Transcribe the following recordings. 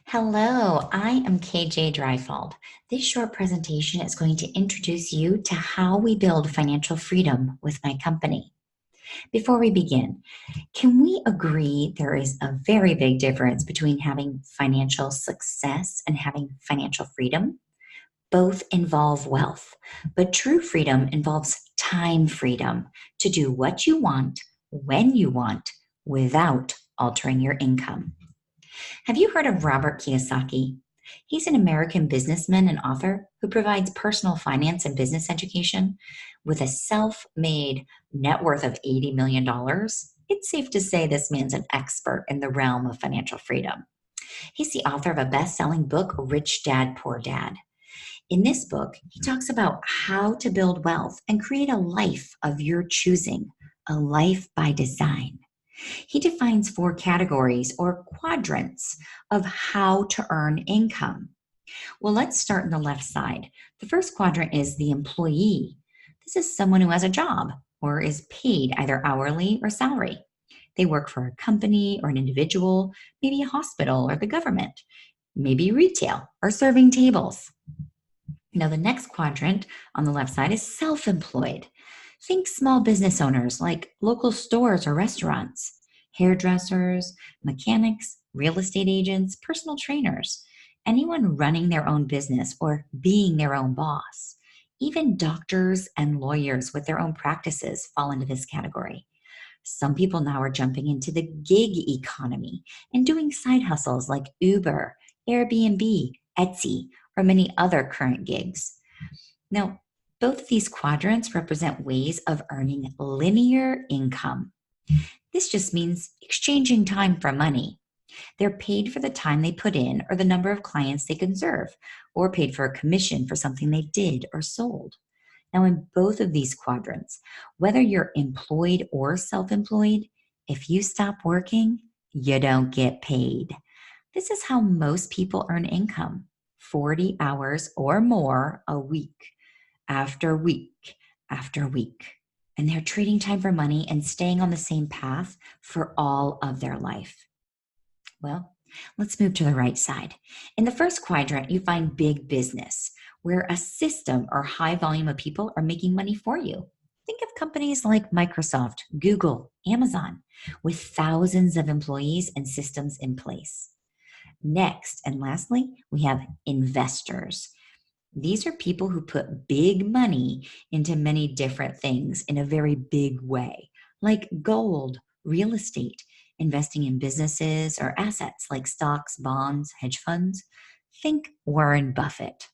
Hello, I am KJ Dryfald. This short presentation is going to introduce you to how we build financial freedom with my company. Before we begin, can we agree there is a very big difference between having financial success and having financial freedom? Both involve wealth, but true freedom involves time freedom to do what you want, when you want, without altering your income. Have you heard of Robert Kiyosaki? He's an American businessman and author who provides personal finance and business education. With a self made net worth of $80 million, dollars, it's safe to say this man's an expert in the realm of financial freedom. He's the author of a best selling book, Rich Dad, Poor Dad. In this book, he talks about how to build wealth and create a life of your choosing, a life by design. He defines four categories or quadrants of how to earn income. Well, let's start on the left side. The first quadrant is the employee. This is someone who has a job or is paid either hourly or salary. They work for a company or an individual, maybe a hospital or the government, maybe retail or serving tables. Now, the next quadrant on the left side is self employed. Think small business owners like local stores or restaurants, hairdressers, mechanics, real estate agents, personal trainers, anyone running their own business or being their own boss. Even doctors and lawyers with their own practices fall into this category. Some people now are jumping into the gig economy and doing side hustles like Uber, Airbnb, Etsy, or many other current gigs. Now, both of these quadrants represent ways of earning linear income. This just means exchanging time for money. They're paid for the time they put in or the number of clients they can serve, or paid for a commission for something they did or sold. Now, in both of these quadrants, whether you're employed or self employed, if you stop working, you don't get paid. This is how most people earn income: 40 hours or more a week, after week after week. And they're trading time for money and staying on the same path for all of their life. Well, let's move to the right side. In the first quadrant, you find big business, where a system or high volume of people are making money for you. Think of companies like Microsoft, Google, Amazon, with thousands of employees and systems in place. Next, and lastly, we have investors. These are people who put big money into many different things in a very big way, like gold, real estate, investing in businesses or assets like stocks, bonds, hedge funds. Think Warren Buffett.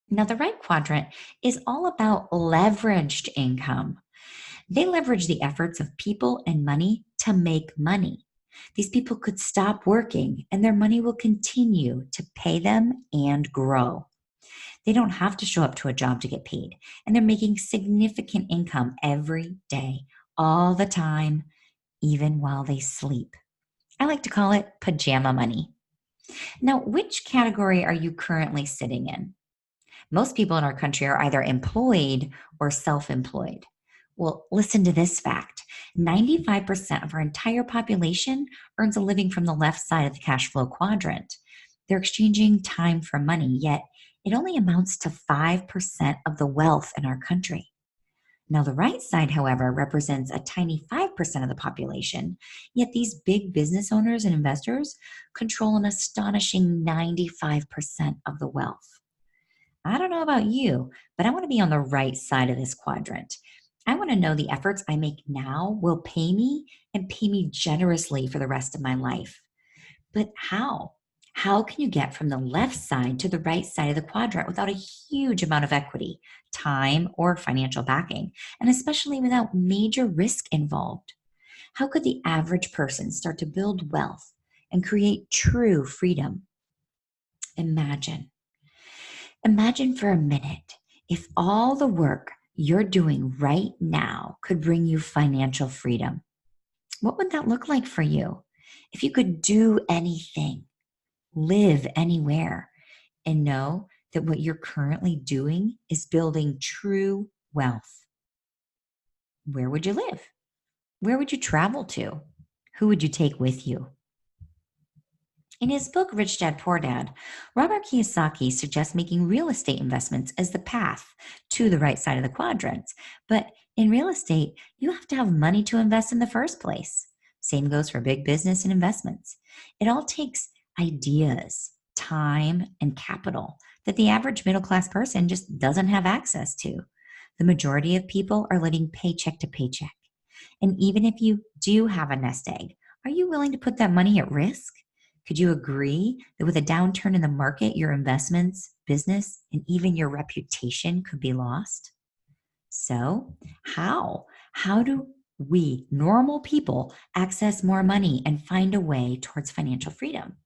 Now, the right quadrant is all about leveraged income. They leverage the efforts of people and money to make money. These people could stop working and their money will continue to pay them and grow. They don't have to show up to a job to get paid, and they're making significant income every day, all the time, even while they sleep. I like to call it pajama money. Now, which category are you currently sitting in? Most people in our country are either employed or self employed. Well, listen to this fact: 95% of our entire population earns a living from the left side of the cash flow quadrant. They're exchanging time for money, yet it only amounts to 5% of the wealth in our country. Now, the right side, however, represents a tiny 5% of the population, yet these big business owners and investors control an astonishing 95% of the wealth. I don't know about you, but I want to be on the right side of this quadrant. I want to know the efforts I make now will pay me and pay me generously for the rest of my life. But how? How can you get from the left side to the right side of the quadrant without a huge amount of equity, time, or financial backing, and especially without major risk involved? How could the average person start to build wealth and create true freedom? Imagine. Imagine for a minute if all the work you're doing right now could bring you financial freedom. What would that look like for you? If you could do anything, live anywhere, and know that what you're currently doing is building true wealth, where would you live? Where would you travel to? Who would you take with you? In his book, Rich Dad Poor Dad, Robert Kiyosaki suggests making real estate investments as the path to the right side of the quadrants. But in real estate, you have to have money to invest in the first place. Same goes for big business and investments. It all takes ideas, time, and capital that the average middle class person just doesn't have access to. The majority of people are living paycheck to paycheck. And even if you do have a nest egg, are you willing to put that money at risk? Could you agree that with a downturn in the market, your investments, business, and even your reputation could be lost? So, how? How do we, normal people, access more money and find a way towards financial freedom?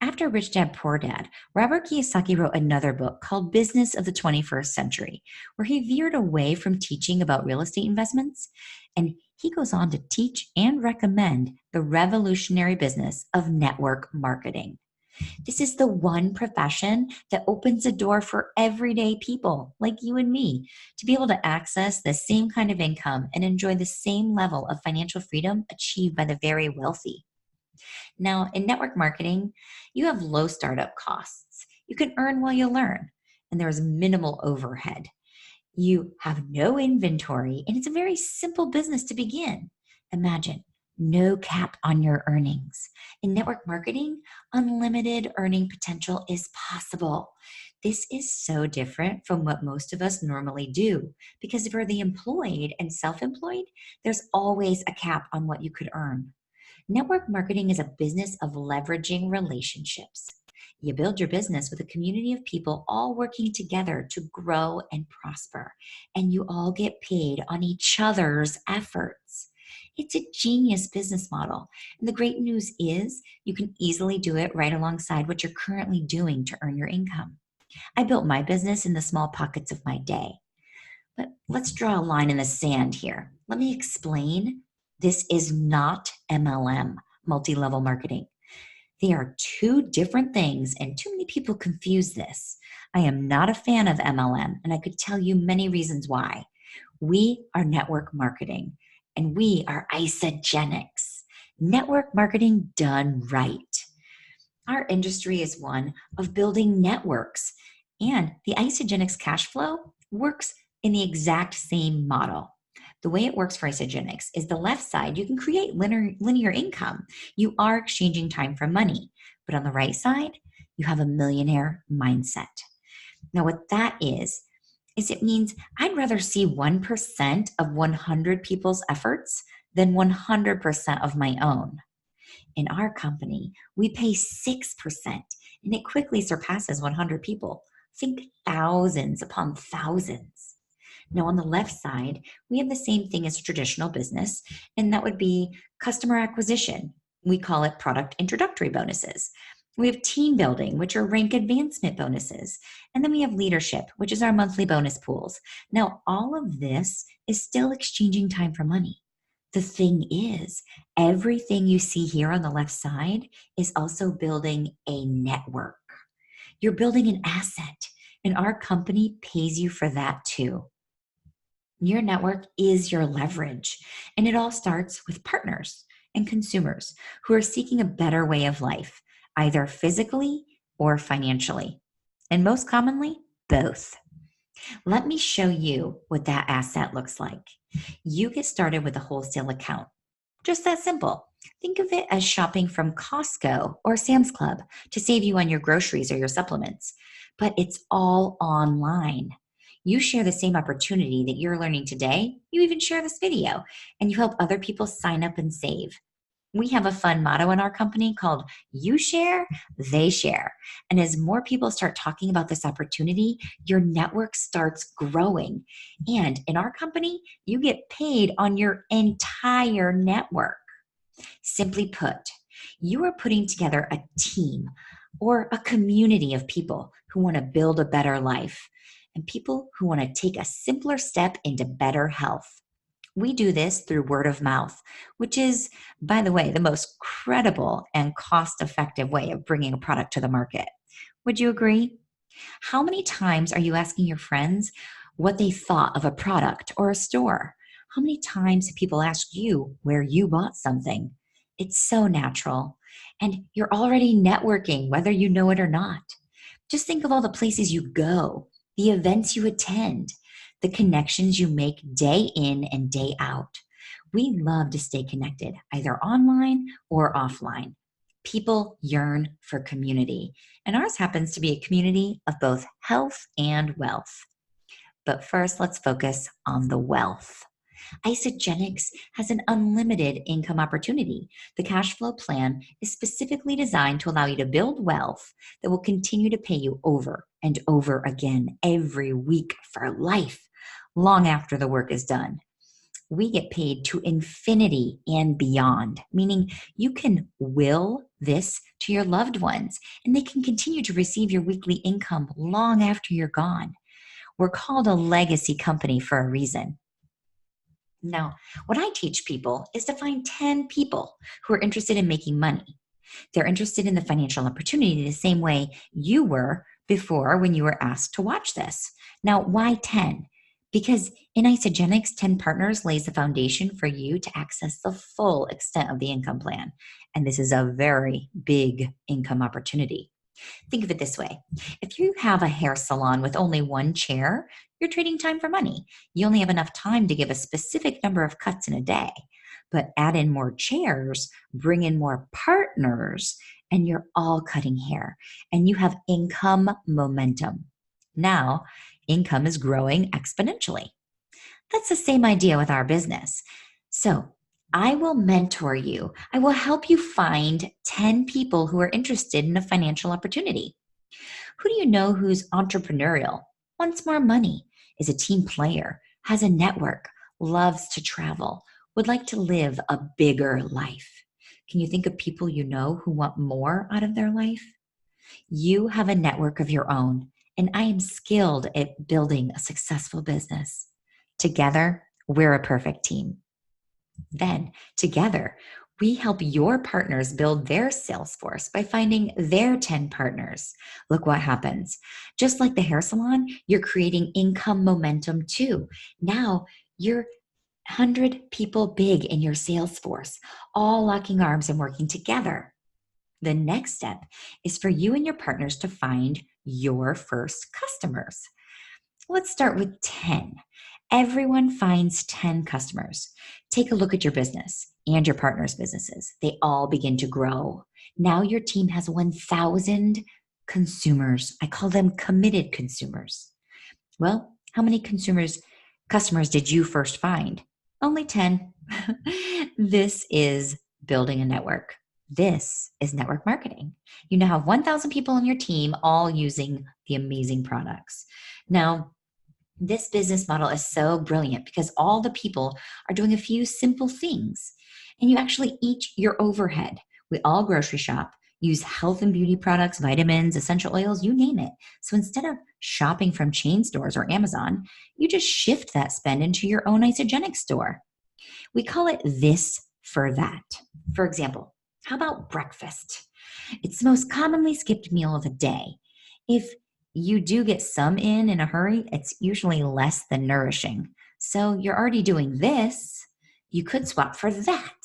After Rich Dad Poor Dad, Robert Kiyosaki wrote another book called Business of the 21st Century, where he veered away from teaching about real estate investments, and he goes on to teach and recommend the revolutionary business of network marketing. This is the one profession that opens a door for everyday people like you and me to be able to access the same kind of income and enjoy the same level of financial freedom achieved by the very wealthy. Now, in network marketing, you have low startup costs. You can earn while you learn, and there's minimal overhead. You have no inventory, and it's a very simple business to begin. Imagine no cap on your earnings. In network marketing, unlimited earning potential is possible. This is so different from what most of us normally do because for the employed and self employed, there's always a cap on what you could earn. Network marketing is a business of leveraging relationships. You build your business with a community of people all working together to grow and prosper, and you all get paid on each other's efforts. It's a genius business model. And the great news is you can easily do it right alongside what you're currently doing to earn your income. I built my business in the small pockets of my day. But let's draw a line in the sand here. Let me explain. This is not MLM, multi-level marketing. They are two different things, and too many people confuse this. I am not a fan of MLM, and I could tell you many reasons why. We are network marketing, and we are isogenics. Network marketing done right. Our industry is one of building networks, and the isogenics cash flow works in the exact same model. The way it works for isogenics is the left side, you can create linear income. You are exchanging time for money. But on the right side, you have a millionaire mindset. Now, what that is it means I'd rather see 1% of 100 people's efforts than 100% of my own. In our company, we pay 6%, and it quickly surpasses 100 people. Think thousands upon thousands. Now, on the left side, we have the same thing as a traditional business, and that would be customer acquisition. We call it product introductory bonuses. We have team building, which are rank advancement bonuses. And then we have leadership, which is our monthly bonus pools. Now, all of this is still exchanging time for money. The thing is, everything you see here on the left side is also building a network. You're building an asset, and our company pays you for that too. Your network is your leverage, and it all starts with partners and consumers who are seeking a better way of life, either physically or financially, and most commonly, both. Let me show you what that asset looks like. You get started with a wholesale account. Just that simple. Think of it as shopping from Costco or Sam's Club to save you on your groceries or your supplements, but it's all online. You share the same opportunity that you're learning today. You even share this video, and you help other people sign up and save. We have a fun motto in our company called You Share, They Share. And as more people start talking about this opportunity, your network starts growing. And in our company, you get paid on your entire network. Simply put, you are putting together a team or a community of people who want to build a better life and people who want to take a simpler step into better health. We do this through word of mouth, which is, by the way, the most credible and cost-effective way of bringing a product to the market. Would you agree? How many times are you asking your friends what they thought of a product or a store? How many times have people asked you where you bought something? It's so natural. And you're already networking, whether you know it or not. Just think of all the places you go, the events you attend, the connections you make day in and day out. We love to stay connected, either online or offline. People yearn for community, and ours happens to be a community of both health and wealth. But first, let's focus on the wealth. Isogenics has an unlimited income opportunity. The cash flow plan is specifically designed to allow you to build wealth that will continue to pay you over and over again every week for life, long after the work is done. We get paid to infinity and beyond, meaning you can will this to your loved ones and they can continue to receive your weekly income long after you're gone. We're called a legacy company for a reason. Now, what I teach people is to find 10 people who are interested in making money. They're interested in the financial opportunity the same way you were before when you were asked to watch this. Now, why 10? Because in Isogenics, 10 partners lays the foundation for you to access the full extent of the income plan. And this is a very big income opportunity. Think of it this way. If you have a hair salon with only one chair, you're trading time for money. You only have enough time to give a specific number of cuts in a day. But add in more chairs, bring in more partners, and you're all cutting hair. And you have income momentum. Now, income is growing exponentially. That's the same idea with our business. So, I will mentor you. I will help you find 10 people who are interested in a financial opportunity. Who do you know who's entrepreneurial, wants more money, is a team player, has a network, loves to travel, would like to live a bigger life? Can you think of people you know who want more out of their life? You have a network of your own, and I am skilled at building a successful business. Together, we're a perfect team. Then, together, we help your partners build their sales force by finding their 10 partners. Look what happens. Just like the hair salon, you're creating income momentum too. Now, you're 100 people big in your sales force, all locking arms and working together. The next step is for you and your partners to find your first customers. Let's start with 10. Everyone finds 10 customers. Take a look at your business and your partner's businesses. They all begin to grow. Now your team has 1,000 consumers. I call them committed consumers. Well, how many customers did you first find? Only 10. This is building a network. This is network marketing. You now have 1,000 people on your team all using the amazing products. Now, this business model is so brilliant because all the people are doing a few simple things and you actually eat your overhead. We all grocery shop, use health and beauty products, vitamins, essential oils, you name it. So instead of shopping from chain stores or Amazon, you just shift that spend into your own isogenic store. We call it this for that. For example, how about breakfast? It's the most commonly skipped meal of the day. If you do get some in a hurry, it's usually less than nourishing. So you're already doing this, you could swap for that.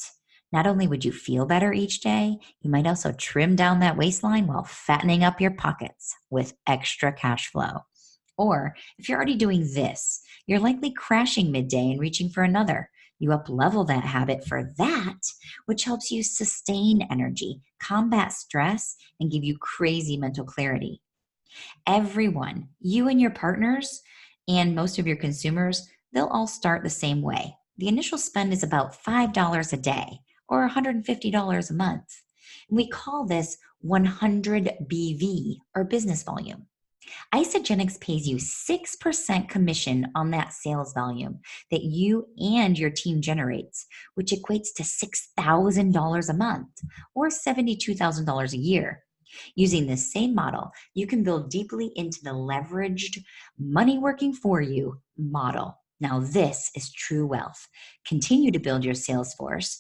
Not only would you feel better each day, you might also trim down that waistline while fattening up your pockets with extra cash flow. Or if you're already doing this, you're likely crashing midday and reaching for another. You up level that habit for that, which helps you sustain energy, combat stress, and give you crazy mental clarity. Everyone, you and your partners, and most of your consumers, they'll all start the same way. The initial spend is about $5 a day or $150 a month. And we call this 100 BV or business volume. Isogenics pays you 6% commission on that sales volume that you and your team generates, which equates to $6,000 a month or $72,000 a year. Using this same model, you can build deeply into the leveraged money working for you model. Now, this is true wealth. Continue to build your sales force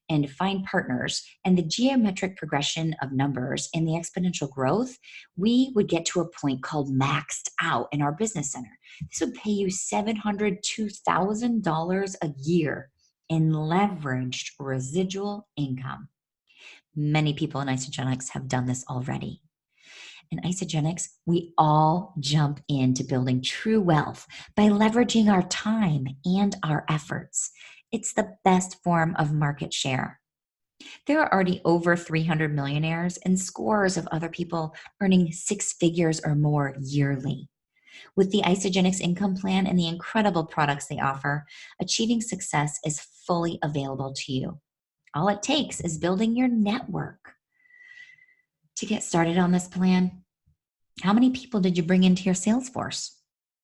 and find partners, and the geometric progression of numbers and the exponential growth, we would get to a point called maxed out in our business center. This would pay you $702,000 a year in leveraged residual income. Many people in Isogenics have done this already. In Isogenics, we all jump into building true wealth by leveraging our time and our efforts. It's the best form of market share. There are already over 300 millionaires and scores of other people earning six figures or more yearly. With the Isogenics income plan and the incredible products they offer, achieving success is fully available to you. All it takes is building your network. To get started on this plan, how many people did you bring into your sales force?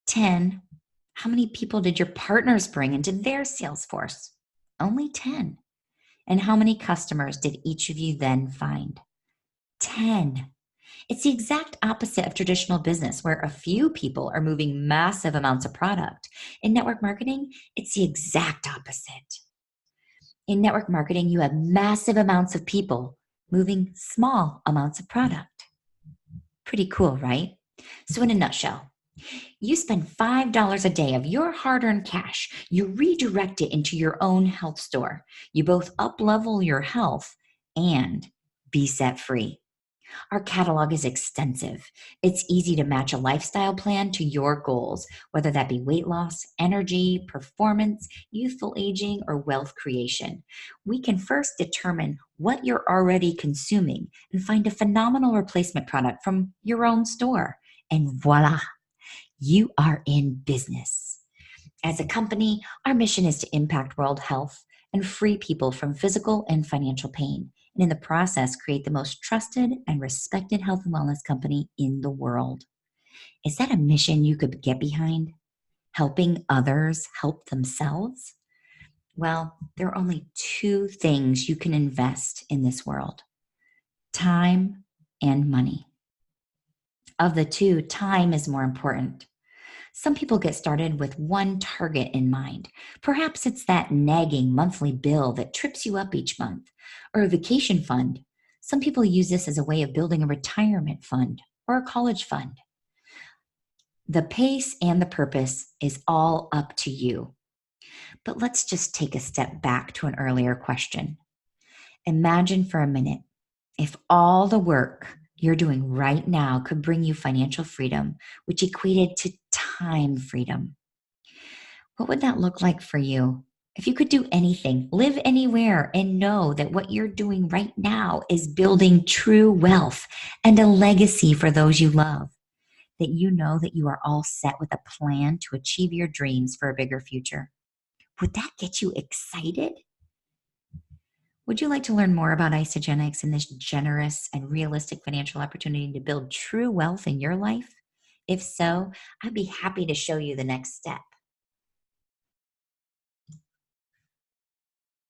10. How many people did your partners bring into their sales force? Only 10. And how many customers did each of you then find? 10. It's the exact opposite of traditional business, where a few people are moving massive amounts of product. In network marketing, it's the exact opposite. In network marketing, you have massive amounts of people moving small amounts of product. Pretty cool, right? So in a nutshell, you spend $5 a day of your hard-earned cash. You redirect it into your own health store. You both up-level your health and be set free. Our catalog is extensive. It's easy to match a lifestyle plan to your goals, whether that be weight loss, energy, performance, youthful aging, or wealth creation. We can first determine what you're already consuming and find a phenomenal replacement product from your own store. And voila, you are in business. As a company, our mission is to impact world health and free people from physical and financial pain, and in the process, create the most trusted and respected health and wellness company in the world. Is that a mission you could get behind? Helping others help themselves? Well, there are only two things you can invest in this world: time and money. Of the two, time is more important. Some people get started with one target in mind. Perhaps it's that nagging monthly bill that trips you up each month, or a vacation fund. Some people use this as a way of building a retirement fund or a college fund. The pace and the purpose is all up to you. But let's just take a step back to an earlier question. Imagine for a minute if all the work you're doing right now could bring you financial freedom, which equated to time freedom. What would that look like for you? If you could do anything, live anywhere, and know that what you're doing right now is building true wealth and a legacy for those you love, that you know that you are all set with a plan to achieve your dreams for a bigger future. Would that get you excited? Would you like to learn more about Isogenics and this generous and realistic financial opportunity to build true wealth in your life? If so, I'd be happy to show you the next step.